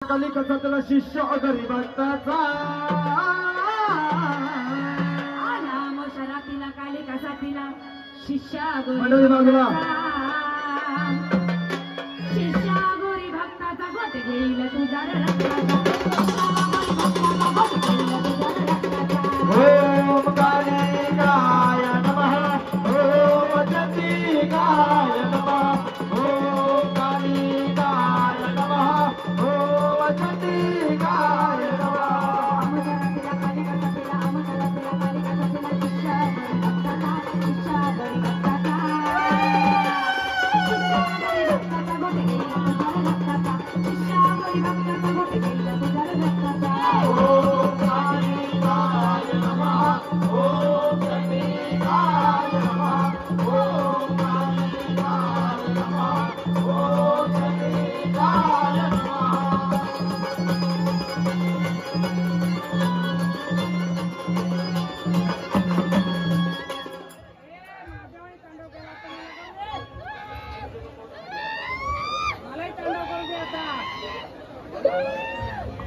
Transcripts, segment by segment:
काली कसतला शिष्य गरीबाचा नाम शरातीला काली कसातीला शिष्या मंडळी बाजूला शिष्या गोरी भक्ताचा गोट घेईल तुझा रक्ताचा ओम काली गाय नमः ओम जती गाय नमः ओम काली गाय नमः ओम जती गाय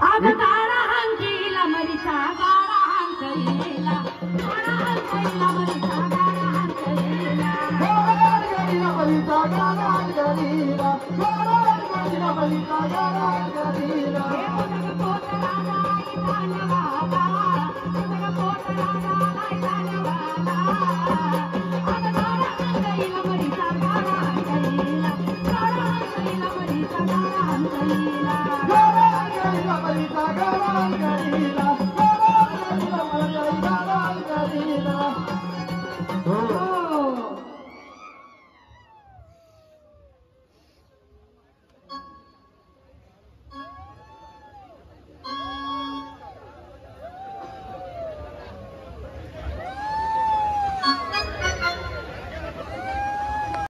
आग तारा हंकीला मरीचा गारा हंकरीला तारा हंकरीला मरीचा गारा हंकरीला मरीचा गारा हंकरीला